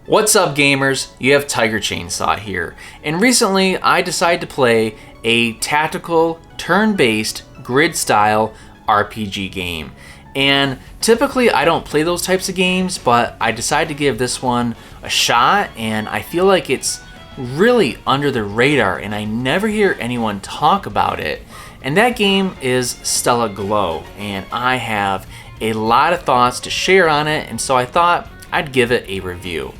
What's up, gamers? You have TigerChainsaw here, and recently I decided to play a tactical, turn-based, grid-style RPG game. And typically I don't play those types of games, but I decided to give this one a shot, and I feel like it's really under the radar and I never hear anyone talk about it. And that game is Stella Glow, and I have a lot of thoughts to share on it, and so I thought I'd give it a review.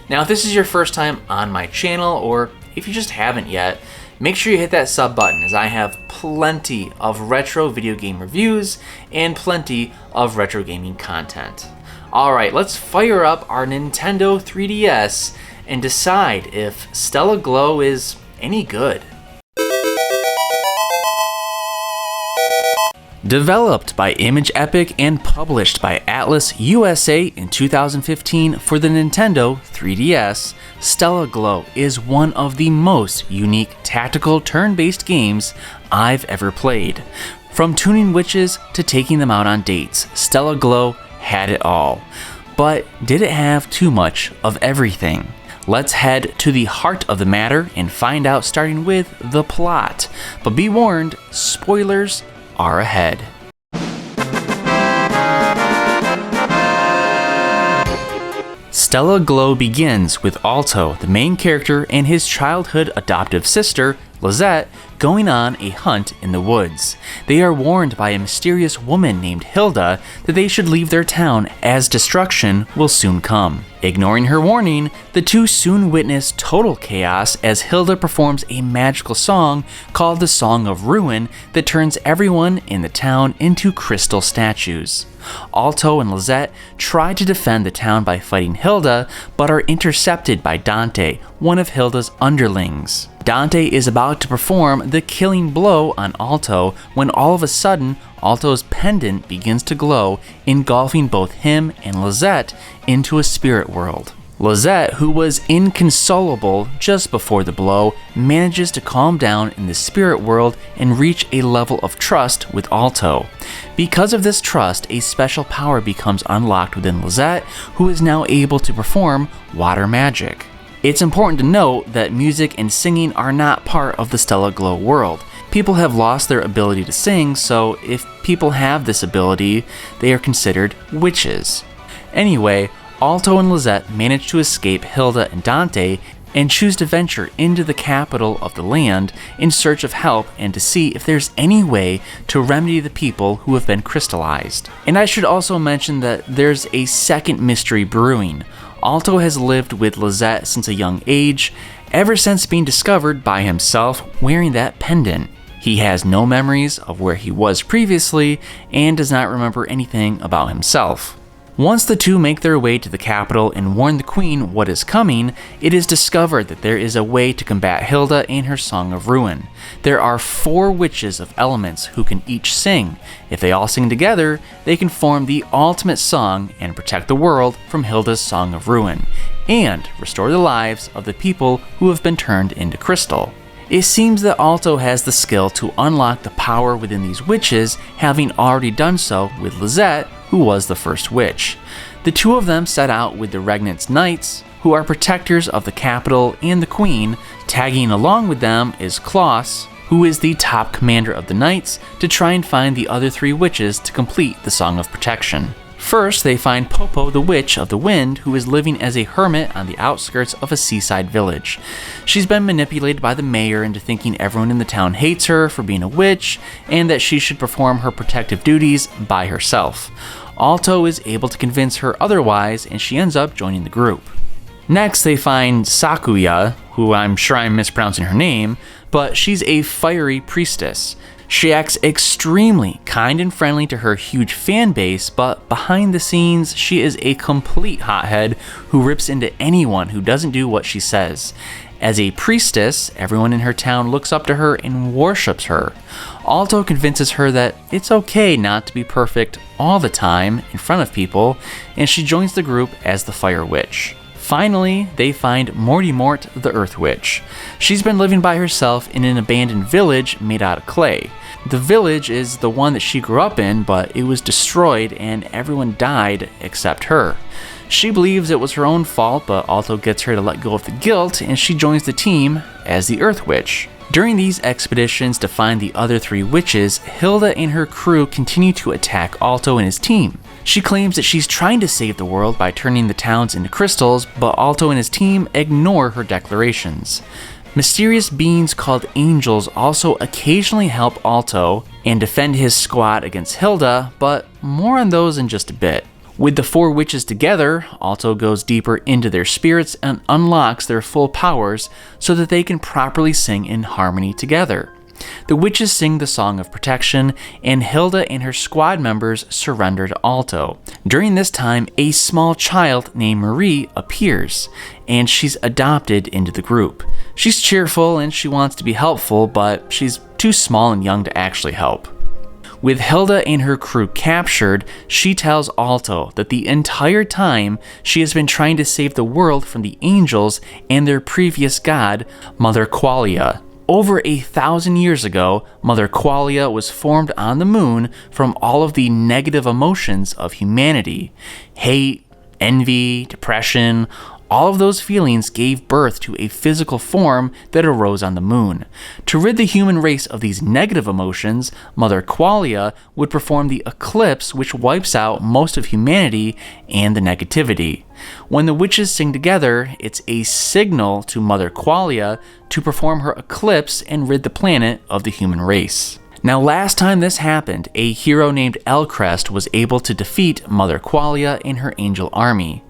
Now, if this is your first time on my channel, or if you just haven't yet, make sure you hit that sub button, as I have plenty of retro video game reviews and plenty of retro gaming content. Alright, let's fire up our Nintendo 3DS and decide if Stella Glow is any good. Developed by Image Epic and published by Atlas USA in 2015 for the Nintendo 3DS, Stella Glow is one of the most unique tactical turn-based games I've ever played. From tuning witches to taking them out on dates, Stella Glow had it all. But did it have too much of everything? Let's head to the heart of the matter and find out, starting with the plot. But be warned, spoilers are ahead. Stella Glow begins with Alto, the main character, and his childhood adoptive sister, Lizette, going on a hunt in the woods. They are warned by a mysterious woman named Hilda that they should leave their town, as destruction will soon come. Ignoring her warning, the two soon witness total chaos as Hilda performs a magical song called the Song of Ruin that turns everyone in the town into crystal statues. Alto and Lizette try to defend the town by fighting Hilda, but are intercepted by Dante, one of Hilda's underlings. Dante is about to perform the killing blow on Alto when all of a sudden Alto's pendant begins to glow, engulfing both him and Lizette into a spirit world. Lizette, who was inconsolable just before the blow, manages to calm down in the spirit world and reach a level of trust with Alto. Because of this trust, a special power becomes unlocked within Lizette, who is now able to perform water magic. It's important to note that music and singing are not part of the Stella Glow world. People have lost their ability to sing, so if people have this ability, they are considered witches. Anyway, Alto and Lizette manage to escape Hilda and Dante and choose to venture into the capital of the land in search of help and to see if there's any way to remedy the people who have been crystallized. And I should also mention that there's a second mystery brewing. Alto has lived with Lizette since a young age, ever since being discovered by himself wearing that pendant. He has no memories of where he was previously and does not remember anything about himself. Once the two make their way to the capital and warn the queen what is coming, it is discovered that there is a way to combat Hilda and her Song of Ruin. There are 4 witches of elements who can each sing. If they all sing together, they can form the ultimate song and protect the world from Hilda's Song of Ruin, and restore the lives of the people who have been turned into crystal. It seems that Alto has the skill to unlock the power within these witches, having already done so with Lizette, who was the first witch. The two of them set out with the Regnant's Knights, who are protectors of the capital and the queen. Tagging along with them is Klaus, who is the top commander of the Knights, to try and find the other 3 witches to complete the Song of Protection. First, they find Popo, the Witch of the Wind, who is living as a hermit on the outskirts of a seaside village. She's been manipulated by the mayor into thinking everyone in the town hates her for being a witch, and that she should perform her protective duties by herself. Alto is able to convince her otherwise, and she ends up joining the group. Next, they find Sakuya, who I'm sure I'm mispronouncing her name, but she's a fiery priestess. She acts extremely kind and friendly to her huge fan base, but behind the scenes, she is a complete hothead who rips into anyone who doesn't do what she says. As a priestess, everyone in her town looks up to her and worships her. Alto convinces her that it's okay not to be perfect all the time in front of people, and she joins the group as the Fire Witch. Finally, they find Morty Mort, the Earth Witch. She's been living by herself in an abandoned village made out of clay. The village is the one that she grew up in, but it was destroyed and everyone died except her. She believes it was her own fault, but Alto gets her to let go of the guilt, and she joins the team as the Earth Witch. During these expeditions to find the other 3 witches, Hilda and her crew continue to attack Alto and his team. She claims that she's trying to save the world by turning the towns into crystals, but Alto and his team ignore her declarations. Mysterious beings called angels also occasionally help Alto and defend his squad against Hilda, but more on those in just a bit. With the 4 witches together, Alto goes deeper into their spirits and unlocks their full powers so that they can properly sing in harmony together. The witches sing the Song of Protection, and Hilda and her squad members surrender to Alto. During this time, a small child named Marie appears, and she's adopted into the group. She's cheerful and she wants to be helpful, but she's too small and young to actually help. With Hilda and her crew captured, she tells Alto that the entire time she has been trying to save the world from the angels and their previous god, Mother Qualia. Over 1,000 years ago, Mother Qualia was formed on the moon from all of the negative emotions of humanity. Hate, envy, depression, all of those feelings gave birth to a physical form that arose on the moon. To rid the human race of these negative emotions, Mother Qualia would perform the eclipse, which wipes out most of humanity and the negativity. When the witches sing together, it's a signal to Mother Qualia to perform her eclipse and rid the planet of the human race. Now, last time this happened, a hero named Elcrest was able to defeat Mother Qualia and her angel army.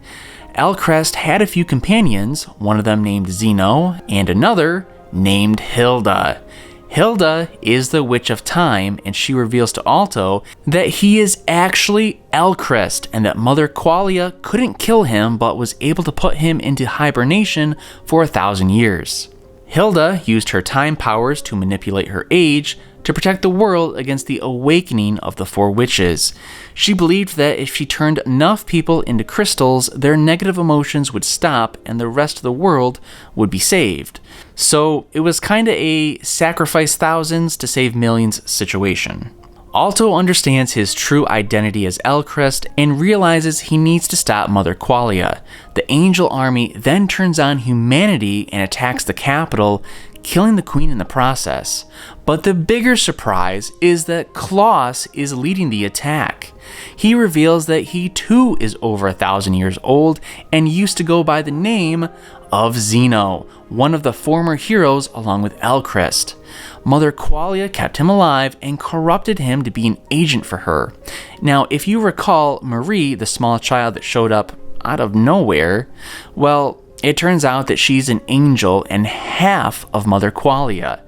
Elcrest had a few companions, one of them named Zeno, and another named Hilda. Hilda is the Witch of Time, and she reveals to Alto that he is actually Elcrest, and that Mother Qualia couldn't kill him, but was able to put him into hibernation for 1,000 years. Hilda used her time powers to manipulate her age to protect the world against the awakening of the 4 witches. She believed that if she turned enough people into crystals, their negative emotions would stop and the rest of the world would be saved. So it was kinda a sacrifice thousands to save millions situation. Alto understands his true identity as Elcrest and realizes he needs to stop Mother Qualia. The angel army then turns on humanity and attacks the capital, killing the queen in the process. But the bigger surprise is that Klaus is leading the attack. He reveals that he too is over 1,000 years old and used to go by the name of Zeno, one of the former heroes along with Elcrest. Mother Qualia kept him alive and corrupted him to be an agent for her. Now, if you recall Marie, the small child that showed up out of nowhere, well, it turns out that she's an angel and half of Mother Qualia.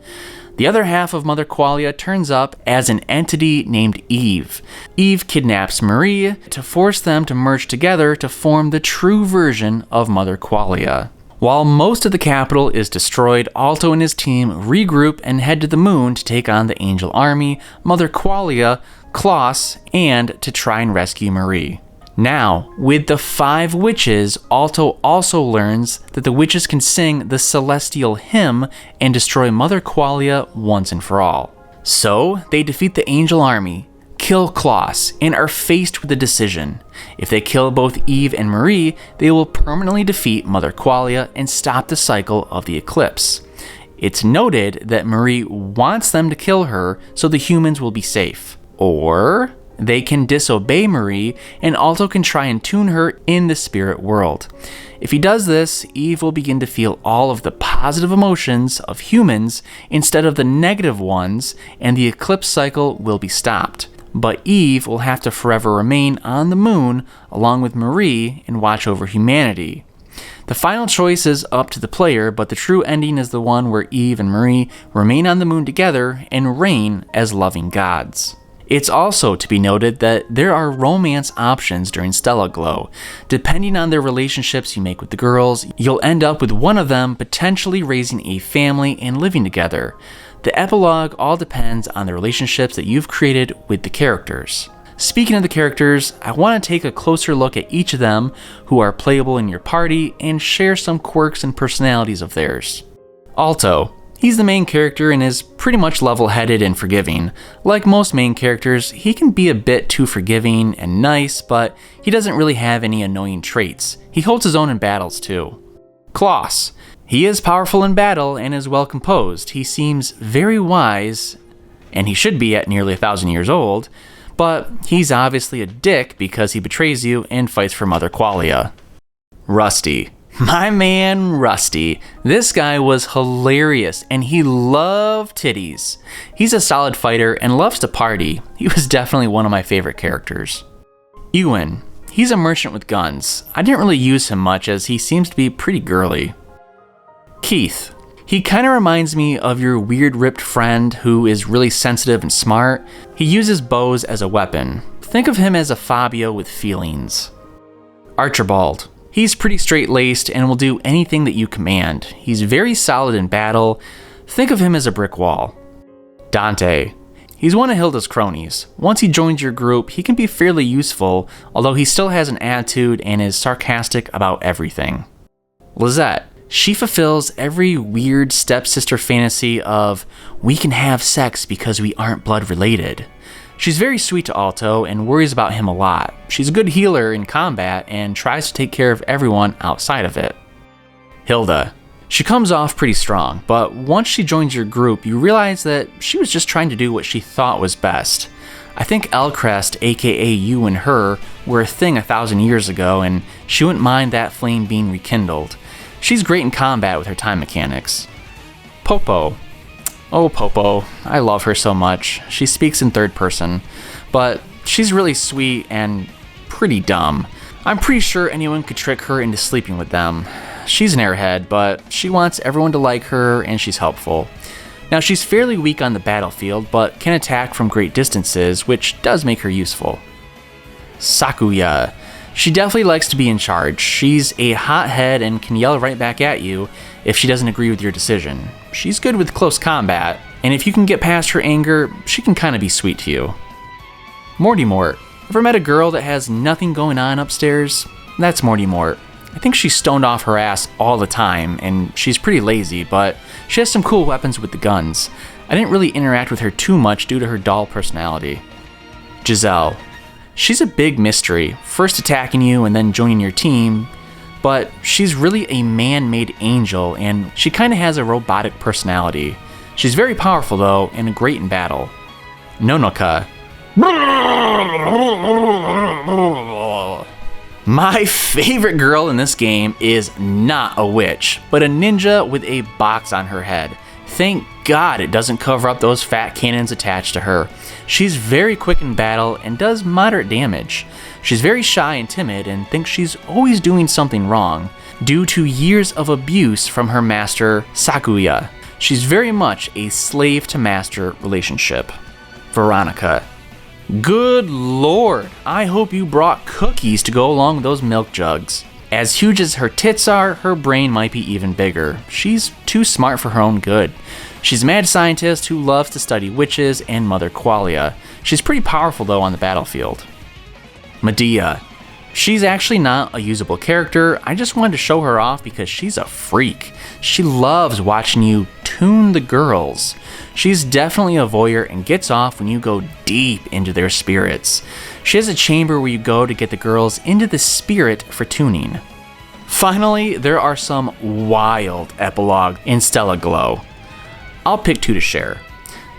The other half of Mother Qualia turns up as an entity named Eve. Eve kidnaps Marie to force them to merge together to form the true version of Mother Qualia. While most of the capital is destroyed, Alto and his team regroup and head to the moon to take on the angel army, Mother Qualia, Klaus, and to try and rescue Marie. Now, with the 5 witches, Alto also learns that the witches can sing the celestial hymn and destroy Mother Qualia once and for all. So, they defeat the angel army, kill Klaus, and are faced with a decision. If they kill both Eve and Marie, they will permanently defeat Mother Qualia and stop the cycle of the eclipse. It's noted that Marie wants them to kill her so the humans will be safe. Or they can disobey Marie, and Alto can try and tune her in the spirit world. If he does this, Eve will begin to feel all of the positive emotions of humans instead of the negative ones, and the eclipse cycle will be stopped. But Eve will have to forever remain on the moon along with Marie and watch over humanity. The final choice is up to the player, but the true ending is the one where Eve and Marie remain on the moon together and reign as loving gods. It's also to be noted that there are romance options during Stella Glow. Depending on the relationships you make with the girls, you'll end up with one of them potentially raising a family and living together. The epilogue all depends on the relationships that you've created with the characters. Speaking of the characters, I want to take a closer look at each of them who are playable in your party and share some quirks and personalities of theirs. Alto. He's the main character and is pretty much level-headed and forgiving. Like most main characters, he can be a bit too forgiving and nice, but he doesn't really have any annoying traits. He holds his own in battles too. Klaus. He is powerful in battle and is well composed. He seems very wise, and he should be at nearly 1,000 years old, but he's obviously a dick because he betrays you and fights for Mother Qualia. Rusty. My man Rusty. This guy was hilarious and he loved titties. He's a solid fighter and loves to party. He was definitely one of my favorite characters. Ewan. He's a merchant with guns. I didn't really use him much as he seems to be pretty girly. Keith. He kind of reminds me of your weird ripped friend who is really sensitive and smart. He uses bows as a weapon. Think of him as a Fabio with feelings. Archibald. He's pretty straight-laced and will do anything that you command. He's very solid in battle. Think of him as a brick wall. Dante. He's one of Hilda's cronies. Once he joins your group, he can be fairly useful, although he still has an attitude and is sarcastic about everything. Lizette. She fulfills every weird stepsister fantasy of, we can have sex because we aren't blood related. She's very sweet to Alto and worries about him a lot. She's a good healer in combat and tries to take care of everyone outside of it. Hilda. She comes off pretty strong, but once she joins your group, you realize that she was just trying to do what she thought was best. I think Elcrest, aka you and her, were a thing 1,000 years ago, and she wouldn't mind that flame being rekindled. She's great in combat with her time mechanics. Popo. Oh, Popo. I love her so much. She speaks in third person, but she's really sweet and pretty dumb. I'm pretty sure anyone could trick her into sleeping with them. She's an airhead, but she wants everyone to like her and she's helpful. Now, she's fairly weak on the battlefield, but can attack from great distances, which does make her useful. Sakuya. She definitely likes to be in charge. She's a hothead and can yell right back at you if she doesn't agree with your decision. She's good with close combat, and if you can get past her anger, she can kind of be sweet to you. Morty Mort. Ever met a girl that has nothing going on upstairs? That's Morty Mort. I think she's stoned off her ass all the time, and she's pretty lazy, but she has some cool weapons with the guns. I didn't really interact with her too much due to her dull personality. Giselle. She's a big mystery, first attacking you and then joining your team, but she's really a man-made angel and she kind of has a robotic personality. She's very powerful though and great in battle. Nonoka. My favorite girl in this game is not a witch, but a ninja with a box on her head. Thank God it doesn't cover up those fat cannons attached to her. She's very quick in battle and does moderate damage. She's very shy and timid and thinks she's always doing something wrong due to years of abuse from her master, Sakuya. She's very much a slave-to-master relationship. Veronica. Good lord, I hope you brought cookies to go along with those milk jugs. As huge as her tits are, her brain might be even bigger. She's too smart for her own good. She's a mad scientist who loves to study witches and Mother Qualia. She's pretty powerful though on the battlefield. Medea. She's actually not a usable character. I just wanted to show her off because she's a freak. She loves watching you tune the girls. She's definitely a voyeur and gets off when you go deep into their spirits. She has a chamber where you go to get the girls into the spirit for tuning. Finally, there are some wild epilogues in Stella Glow. I'll pick two to share.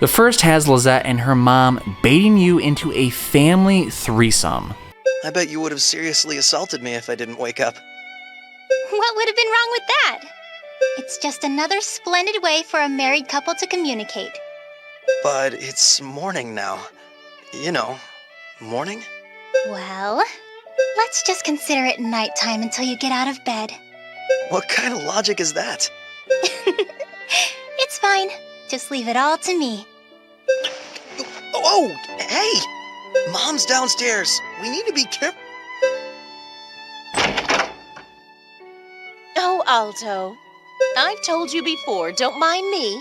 The first has Lizette and her mom baiting you into a family threesome. I bet you would have seriously assaulted me if I didn't wake up. What would have been wrong with that? It's just another splendid way for a married couple to communicate. But it's morning now. You know, morning? Well, let's just consider it nighttime until you get out of bed. What kind of logic is that? It's fine. Just leave it all to me. Oh, hey! Mom's downstairs. We need to be careful. Oh, Alto. I've told you before, don't mind me.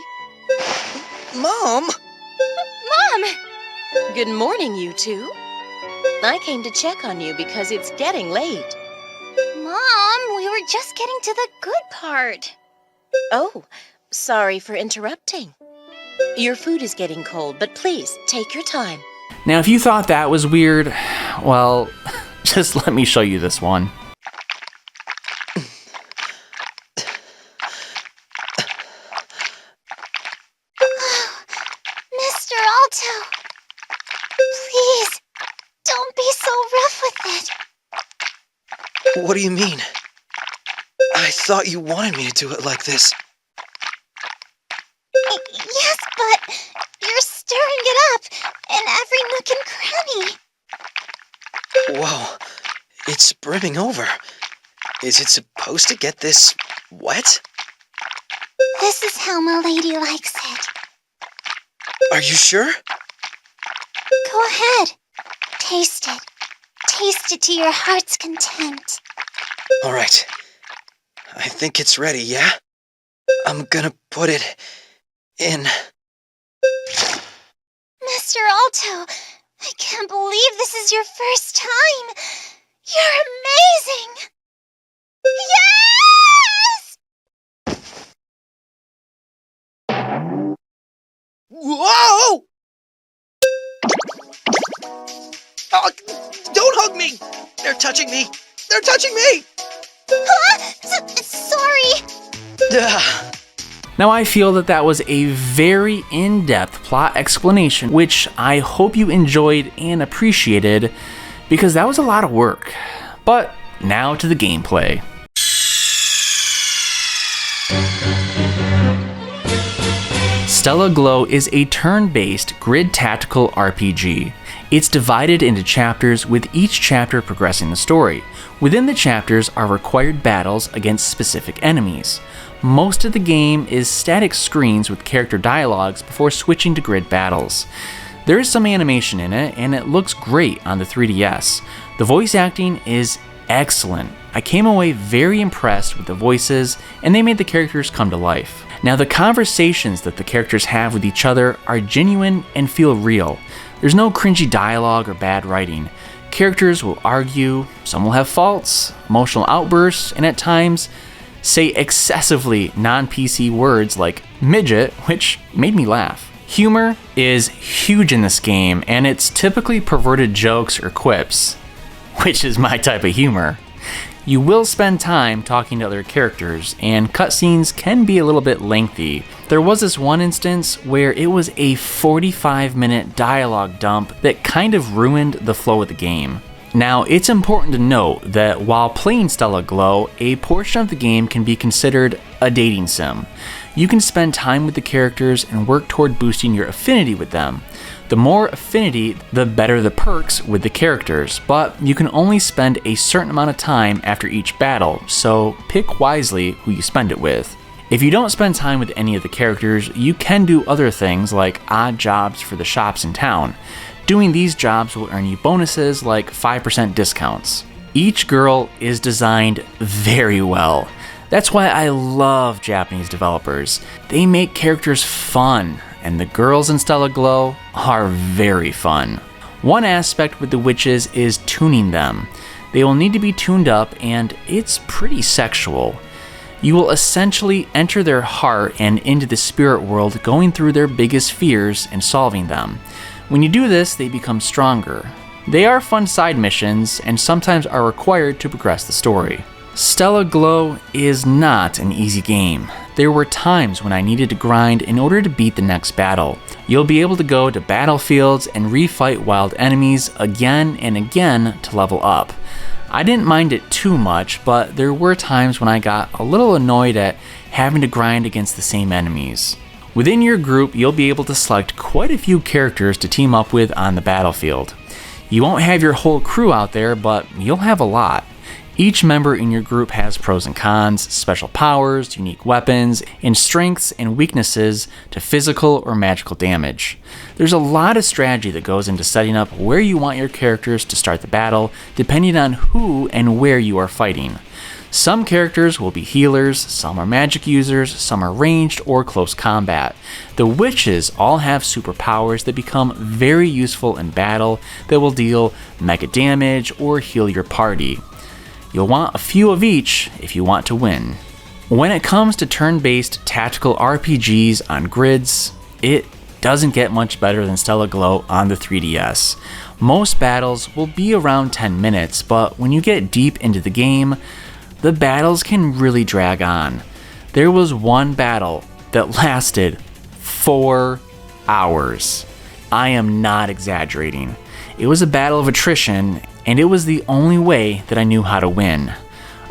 Mom! Mom! Good morning, you two. I came to check on you because it's getting late. Mom, we were just getting to the good part. Oh, Sorry for interrupting. Your food is getting cold, but please, take your time. Now, if you thought that was weird, well, just let me show you this one. Mr. Alto, please, don't be so rough with it. What do you mean? I thought you wanted me to do it like this. Yes, but you're stirring it up in every nook and cranny. Whoa, it's brimming over. Is it supposed to get this wet? This is how Milady likes it. Are you sure? Go ahead. Taste it. Taste it to your heart's content. All right. I think it's ready, yeah? I'm gonna put it in. Mr. Alto, I can't believe this is your first time. You're amazing. Yes! Whoa! Oh, don't hug me! They're touching me! They're touching me! Sorry. Ugh. Now, I feel that was a very in-depth plot explanation, which I hope you enjoyed and appreciated, because that was a lot of work. But now to the gameplay. Stella Glow is a turn-based grid tactical RPG. It's divided into chapters, with each chapter progressing the story. Within the chapters are required battles against specific enemies. Most of the game is static screens with character dialogues before switching to grid battles. There is some animation in it, and it looks great on the 3DS. The voice acting is excellent. I came away very impressed with the voices, and they made the characters come to life. Now, the conversations that the characters have with each other are genuine and feel real. There's no cringy dialogue or bad writing. Characters will argue, some will have faults, emotional outbursts, and at times say excessively non-PC words like midget, which made me laugh. Humor is huge in this game, and it's typically perverted jokes or quips, which is my type of humor. You will spend time talking to other characters, and cutscenes can be a little bit lengthy. There was this one instance where it was a 45-minute dialogue dump that kind of ruined the flow of the game. Now, it's important to note that while playing Stella Glow, a portion of the game can be considered a dating sim. You can spend time with the characters and work toward boosting your affinity with them. The more affinity, the better the perks with the characters, but you can only spend a certain amount of time after each battle, so pick wisely who you spend it with. If you don't spend time with any of the characters, you can do other things like odd jobs for the shops in town. Doing these jobs will earn you bonuses like 5% discounts. Each girl is designed very well. That's why I love Japanese developers. They make characters fun, and the girls in Stella Glow are very fun. One aspect with the witches is tuning them. They will need to be tuned up, and it's pretty sexual. You will essentially enter their heart and into the spirit world, going through their biggest fears and solving them. When you do this, they become stronger. They are fun side missions, and sometimes are required to progress the story. Stella Glow is not an easy game. There were times when I needed to grind in order to beat the next battle. You'll be able to go to battlefields and refight wild enemies again and again to level up. I didn't mind it too much, but there were times when I got a little annoyed at having to grind against the same enemies. Within your group, you'll be able to select quite a few characters to team up with on the battlefield. You won't have your whole crew out there, but you'll have a lot. Each member in your group has pros and cons, special powers, unique weapons, and strengths and weaknesses to physical or magical damage. There's a lot of strategy that goes into setting up where you want your characters to start the battle, depending on who and where you are fighting. Some characters will be healers, some are magic users, some are ranged or close combat. The witches all have superpowers that become very useful in battle that will deal mega damage or heal your party. You'll want a few of each if you want to win. When it comes to turn-based tactical RPGs on grids, it doesn't get much better than Stella Glow on the 3DS. Most battles will be around 10 minutes, but when you get deep into the game, the battles can really drag on. There was one battle that lasted 4 hours. I am not exaggerating. It was a battle of attrition, and it was the only way that I knew how to win.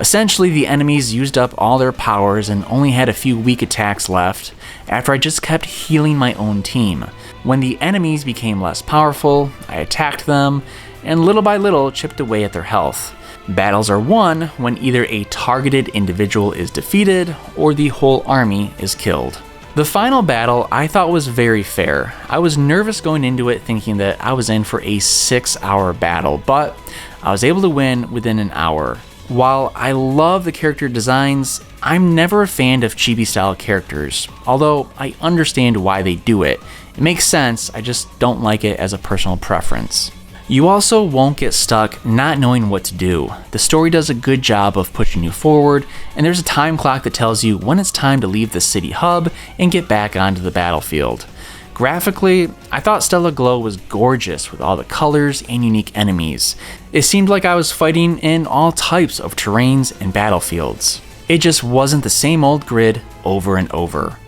Essentially, the enemies used up all their powers and only had a few weak attacks left after I just kept healing my own team. When the enemies became less powerful, I attacked them and little by little chipped away at their health. Battles are won when either a targeted individual is defeated or the whole army is killed. The final battle I thought was very fair. I was nervous going into it thinking that I was in for a 6-hour battle, but I was able to win within an hour. While I love the character designs, I'm never a fan of chibi style characters, although I understand why they do it. It makes sense, I just don't like it as a personal preference. You also won't get stuck not knowing what to do. The story does a good job of pushing you forward, and there's a time clock that tells you when it's time to leave the city hub and get back onto the battlefield. Graphically, I thought Stella Glow was gorgeous with all the colors and unique enemies. It seemed like I was fighting in all types of terrains and battlefields. It just wasn't the same old grid over and over.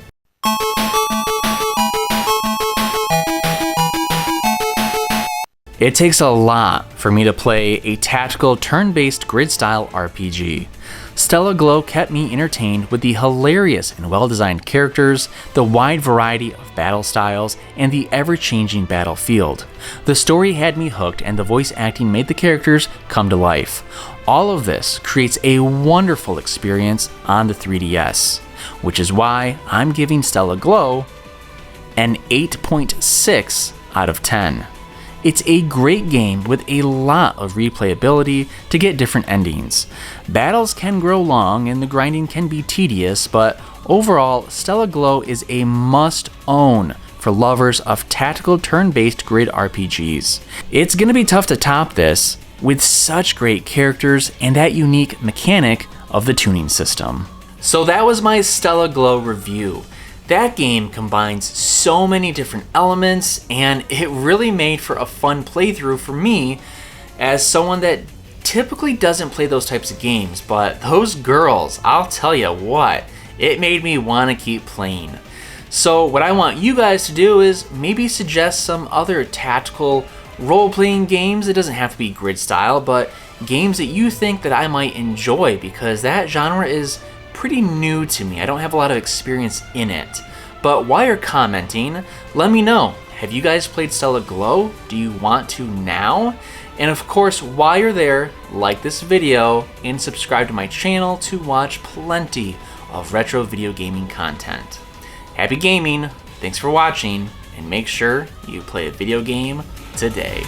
It takes a lot for me to play a tactical turn-based grid-style RPG. Stella Glow kept me entertained with the hilarious and well-designed characters, the wide variety of battle styles, and the ever-changing battlefield. The story had me hooked and the voice acting made the characters come to life. All of this creates a wonderful experience on the 3DS, which is why I'm giving Stella Glow an 8.6 out of 10. It's a great game with a lot of replayability to get different endings. Battles can grow long and the grinding can be tedious, but overall, Stella Glow is a must-own for lovers of tactical turn-based grid RPGs. It's gonna be tough to top this with such great characters and that unique mechanic of the tuning system. So that was my Stella Glow review. That game combines so many different elements, and it really made for a fun playthrough for me as someone that typically doesn't play those types of games, but those girls, I'll tell you what, it made me want to keep playing. So what I want you guys to do is maybe suggest some other tactical role-playing games. It doesn't have to be grid style, but games that you think that I might enjoy, because that genre is pretty new to me. I don't have a lot of experience in it. But while you're commenting, let me know. Have you guys played Stella Glow? Do you want to now? And of course, while you're there, like this video and subscribe to my channel to watch plenty of retro video gaming content. Happy gaming, thanks for watching, and make sure you play a video game today.